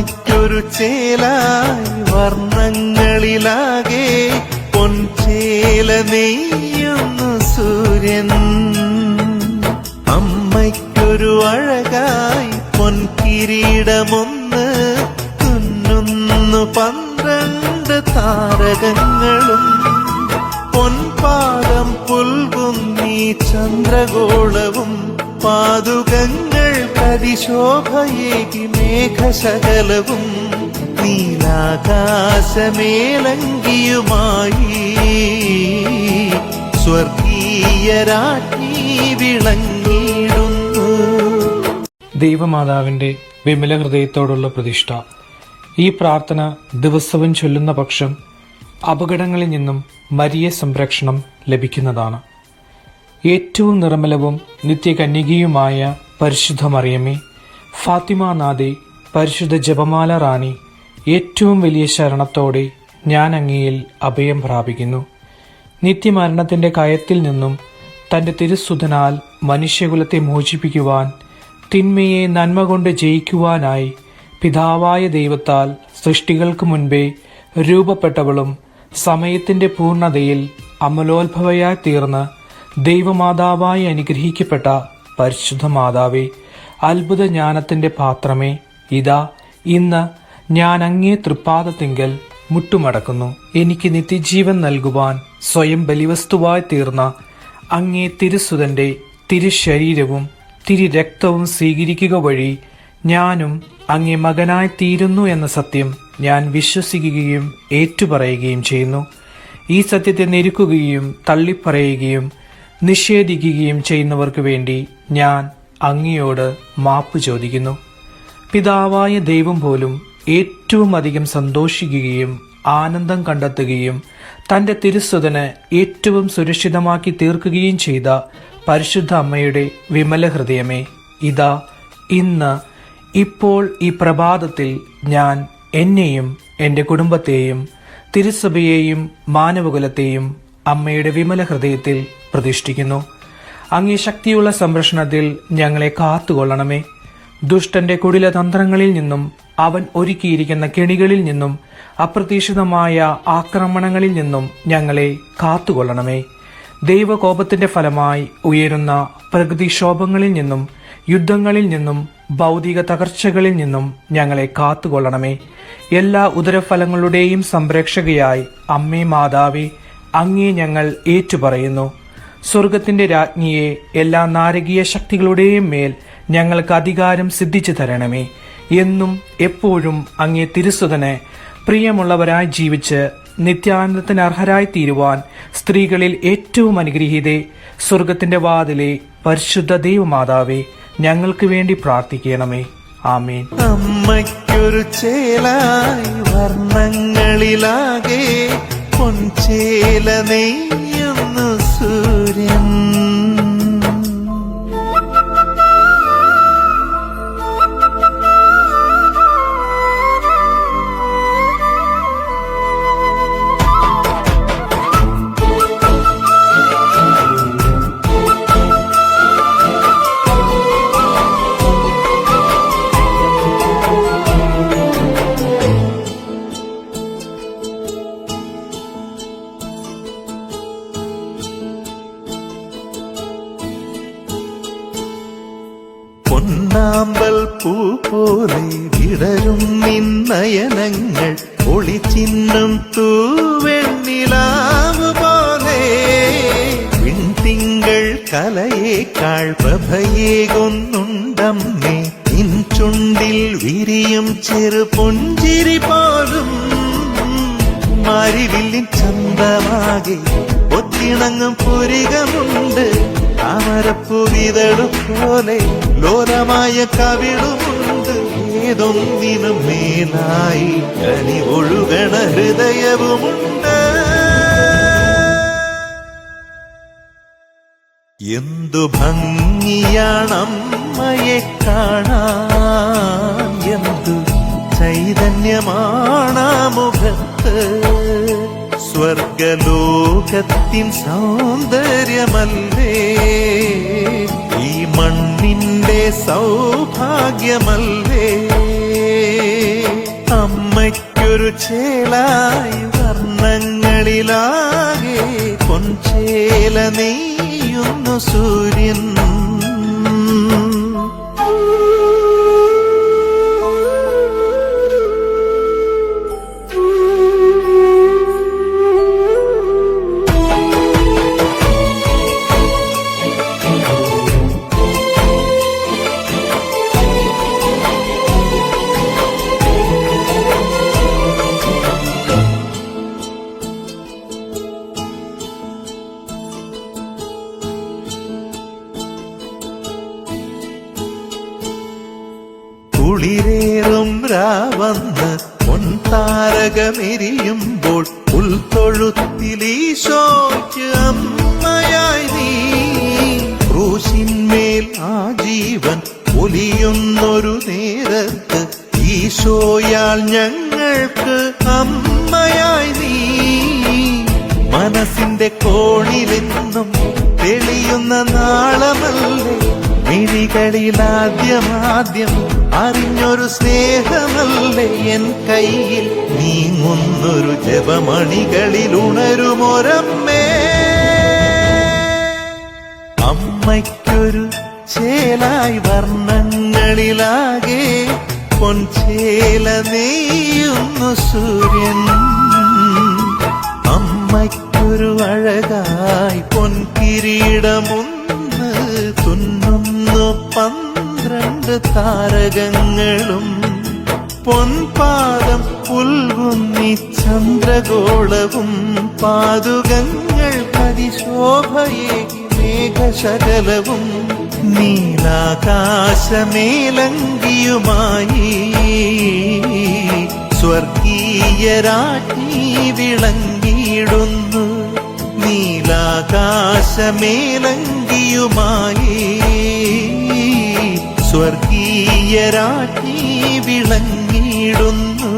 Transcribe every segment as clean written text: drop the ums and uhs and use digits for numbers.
അമ്മയ്ക്കൊരു ചേലായി വർണ്ണങ്ങളിലാകെ പൊൻചേല നെയ്യുന്നു സൂര്യൻ. അമ്മയ്ക്കൊരു അഴകായി പൊൻകിരീടമൊന്ന് തുന്നുന്നു 12 താരകങ്ങളും. പൊൻപാദം പുൽകുന്നീ ചന്ദ്രഗോളവും പാതുകങ്ങൾ പരിശോഭയേകി മേഘശകലവും നീലാകാശമേലങ്കിയുമായി സ്വർഗീയ രാജ്ഞി വിളങ്ങിടുന്നു. ദൈവമാതാവിന്റെ വിമല ഹൃദയത്തോടുള്ള പ്രതിഷ്ഠ. ഈ പ്രാർത്ഥന ദിവസവും ചൊല്ലുന്ന പക്ഷം അപകടങ്ങളിൽ നിന്നും മരിയ സംരക്ഷണം ലഭിക്കുന്നതാണ്. ഏറ്റവും നിർമ്മലവും നിത്യകന്യകയുമായ പരിശുദ്ധ മറിയമേ, ഫാത്തിമ നാഥേ, പരിശുദ്ധ ജപമാല റാണി, ഏറ്റവും വലിയ ശരണത്തോടെ ഞാൻ അങ്ങയിൽ അഭയം പ്രാപിക്കുന്നു. നിത്യമരണത്തിന്റെ കയത്തിൽ നിന്നും തന്റെ തിരുസുതനാൽ മനുഷ്യകുലത്തെ മോചിപ്പിക്കുവാൻ, തിന്മയെ നന്മ കൊണ്ട് ജയിക്കുവാനായി പിതാവായ ദൈവത്താൽ സൃഷ്ടികൾക്ക് മുൻപേ രൂപപ്പെട്ടവളും സമയത്തിന്റെ പൂർണ്ണതയിൽ അമലോത്ഭവയായി തീർന്ന് ദൈവമാതാവായി അനുഗ്രഹിക്കപ്പെട്ട പരിശുദ്ധ മാതാവേ, അത്ഭുത ജ്ഞാനത്തിന്റെ പാത്രമേ, ഇതാ ഇന്ന് ഞാൻ അങ്ങേ തൃപ്പാദത്തിങ്കൽ മുട്ടുമടക്കുന്നു. എനിക്ക് നിത്യജീവൻ നൽകുവാൻ സ്വയം ബലിവസ്തുവായി തീർന്ന അങ്ങേ തിരുസുതന്റെ തിരുശരീരവും തിരുരക്തവും സ്വീകരിക്കുക വഴി ഞാനും അങ്ങേ മകനായി തീരുന്നു എന്ന സത്യം ഞാൻ വിശ്വസിക്കുകയും ഏറ്റുപറയുകയും ചെയ്യുന്നു. ഈ സത്യത്തെ ഞെരുക്കുകയും തള്ളിപ്പറയുകയും നിഷേധിക്കുകയും ചെയ്യുന്നവർക്ക് വേണ്ടി ഞാൻ അങ്ങയോട് മാപ്പ് ചോദിക്കുന്നു. പിതാവായ ദൈവം പോലും ഏറ്റവും അധികം സന്തോഷിക്കുകയും ആനന്ദം കണ്ടെത്തുകയും തന്റെ തിരുസുതന് ഏറ്റവും സുരക്ഷിതമാക്കി തീർക്കുകയും ചെയ്ത പരിശുദ്ധ അമ്മയുടെ വിമല ഹൃദയമേ, ഇതാ ഇന്ന് ഇപ്പോൾ ഈ പ്രഭാതത്തിൽ ഞാൻ എന്നെയും എൻ്റെ കുടുംബത്തെയും തിരുസഭയെയും മാനവകുലത്തെയും അമ്മയുടെ വിമല ഹൃദയത്തിൽ പ്രതിഷ്ഠിക്കുന്നു. അങ്ങേ ശക്തിയുള്ള സംരക്ഷണത്തിൽ ഞങ്ങളെ കാത്തുകൊള്ളണമേ. ദുഷ്ടന്റെ കുടില തന്ത്രങ്ങളിൽ നിന്നും അവൻ ഒരുക്കിയിരിക്കുന്ന കെണികളിൽ നിന്നും അപ്രതീക്ഷിതമായ ആക്രമണങ്ങളിൽ നിന്നും ഞങ്ങളെ കാത്തുകൊള്ളണമേ. ദൈവകോപത്തിന്റെ ഫലമായി ഉയരുന്ന പ്രകൃതിക്ഷോഭങ്ങളിൽ നിന്നും യുദ്ധങ്ങളിൽ നിന്നും ഭൗതിക തകർച്ചകളിൽ നിന്നും ഞങ്ങളെ കാത്തുകൊള്ളണമേ. എല്ലാ ഉദരഫലങ്ങളുടെയും സംരക്ഷകയായി അമ്മേ മാതാവേ, അങ്ങേ ഞങ്ങൾ ഏറ്റുപറയുന്നു. സ്വർഗത്തിന്റെ രാജ്ഞിയെ, എല്ലാ നാരകീയ ശക്തികളുടെയും മേൽ ഞങ്ങൾക്ക് അധികാരം സിദ്ധിച്ചു തരണമേ. എന്നും എപ്പോഴും അങ്ങേ തിരുസുതന് പ്രിയമുള്ളവരായി ജീവിച്ച് നിത്യാനന്ദത്തിന് അർഹരായി തീരുവാൻ സ്ത്രീകളിൽ ഏറ്റവും അനുഗ്രഹീതേ, സ്വർഗത്തിന്റെ വാതിലെ പരിശുദ്ധ ദൈവമാതാവേ, ഞങ്ങൾക്ക് വേണ്ടി പ്രാർത്ഥിക്കണമേ. ആമേൻ. അമ്മയ്ക്കൊരു ചേലായി വർണ്ണങ്ങളിലാകെ പൊൻചേല നെയ്യുന്നു സൂര്യൻ. പൊന്നാമ്പൽ പൂ പോലെ വിടരും നിന്നയനങ്ങൾ, ഒളിച്ചിന്നും തൂവെണ്ണിലാവ് പോലെ വിൺതിങ്കൾ കലയേക്കാൾ പ്രഭയേകൊന്നുണ്ടമ്മേ. നിൻ ചുണ്ടിൽ വിരിയും ചെറു പുഞ്ചിരി പോലും മാരിവില്ലിൻ ചന്തമാകെ ഒത്തിണങ്ങും പുരികമുണ്ട്. താമരപ്പുവിതളു പോലെ ലോലമായ കവിളുമുണ്ട്. ഏതൊന്നിനും മേലായി കനി ഒഴുകണ ഹൃദയവുമുണ്ട്. എന്തു ഭംഗിയാണമ്മയെ കാണാൻ, എന്തു ചൈതന്യമാണാ മുഖത്ത്. സ്വർഗലോകത്തിൻ സൗന്ദര്യമല്ലേ, ഈ മണ്ണിന്റെ സൗഭാഗ്യമല്ലേ. ചേലായി വർണ്ണങ്ങളിലാകെ പൊൻചേല നെയ്യുന്നു സൂര്യൻ. കുളിരേറും രാവന്ന് പൊൻതാരകമെരിയുമ്പോൾ പുൽത്തൊഴുത്തിലീശോയ്ക്ക് അമ്മയായി നീ. ക്രൂശിന്മേൽ ആ ജീവൻ ഒലിയുന്നൊരു നേരത്ത് ഈശോയാൽ ഞങ്ങൾക്ക് അമ്മയായി നീ. മനസ്സിന്റെ കോണിലെന്നും തെളിയുന്ന നാളമല്ലേ, മിഴികളിലാദ്യമാദ്യം അറിഞ്ഞൊരു സ്നേഹമല്ലേ, എൻ കയ്യിൽ നീങ്ങുന്നൊരു ജപമണികളിൽ ഉണരുമൊരമ്മേ. അമ്മയ്ക്കൊരു ചേലായി വർണ്ണങ്ങളിലാകെ പൊൻചേല നെയ്യുന്നു സൂര്യൻ. അമ്മയ്ക്കൊരു അഴകായി പൊൻകിരീടമൊന്ന് തുന്നുന്നു 12 താരകങ്ങളും. പൊൻപാദം പുൽകുന്നി ചന്ദ്രഗോളവും പാതുകങ്ങൾ പരിശോഭയേകി മേഘശകലവും. നീലാകാശമേലങ്കിയുമായി സ്വർഗീയ രാജ്ഞി വിളങ്ങിയിടുന്നു. നീലാകാശമേലങ്കിയുമായി സ്വർഗീയ രാജ്ഞി വിളങ്ങിയിടുന്നു.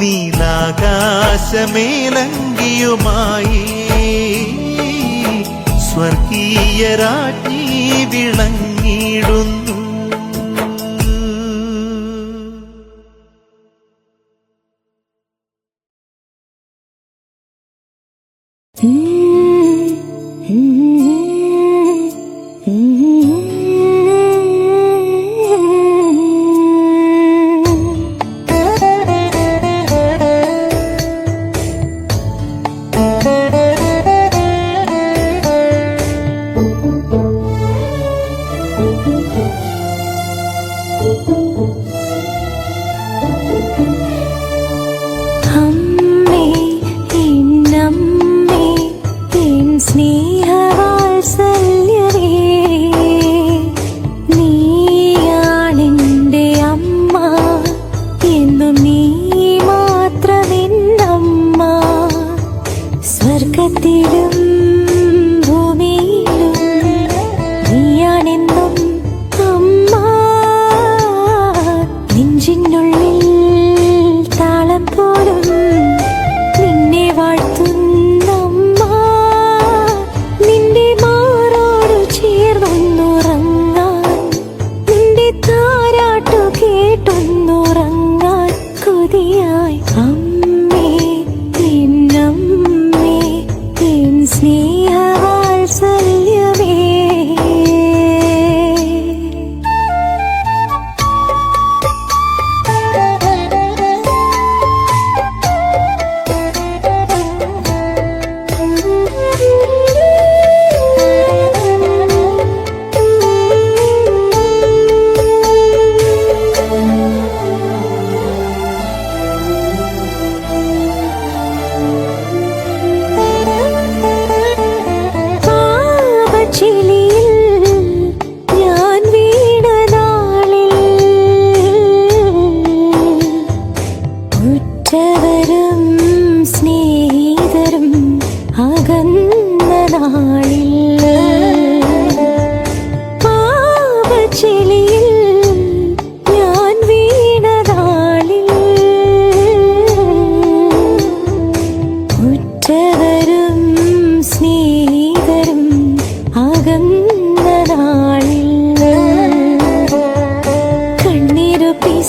നീലാകാശമേലങ്കിയുമായി സ്വർഗീയ രാജ്ഞി വിളങ്ങിയിടുന്നു.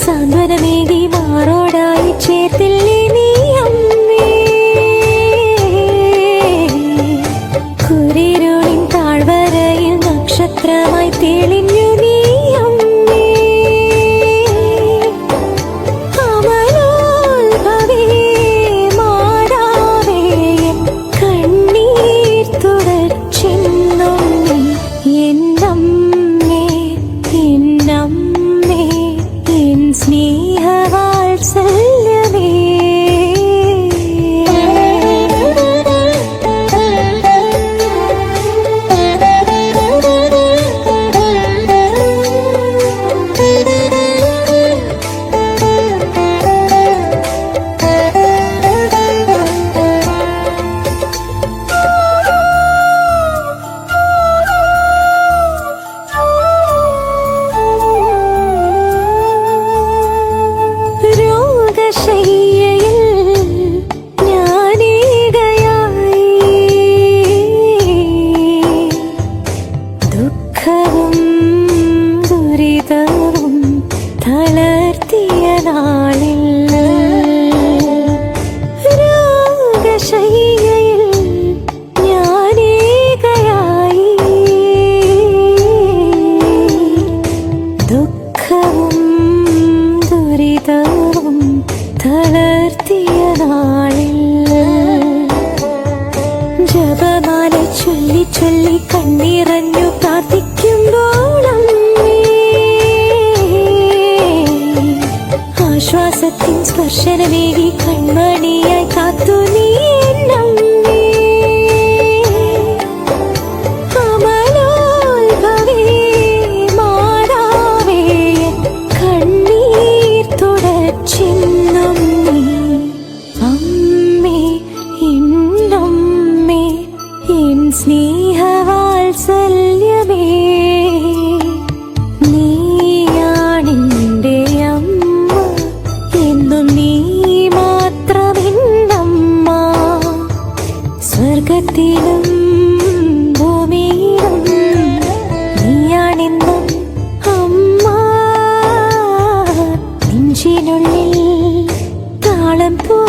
സാന്ത്വനമേകി മാറോടായി ചേർത്തില്ലേ നീ. രാഗശയ്യയിൽ ഞാനേകയായി ദുഃഖവും ദുരിതവും തളർത്തിയ നാളിൽ രാഗശയ്യയിൽ ഞാനേകയായി ദുഃഖവും ദുരിതവും തളർത്തിയ നാളിൽ ജപമാല ചൊല്ലി ചൊല്ലി കണ്ണിറഞ്ഞു പ്രാർത്ഥിക്കുമ്പോൾ ആശ്വാസത്തിൻ സ്പർശനമേകി കൺമണിയായി കാത്തു നീ എന്നമ്മേ. അമലോത്ഭവേ മാതാവേ കണ്ണീർ തുടച്ചിന്നും നീ അമ്മേ എന്നമ്മേ എൻ സ്നേഹവാത്സല്യമേ നീയാണെന്റെ അമ്മ എന്നും നീ മാത്രമെന്നമ്മ സ്വർഗത്തിലും ഭൂമിയിലും നീയാണെന്നും അമ്മ നെഞ്ചിനുള്ളിൽ താളം പോ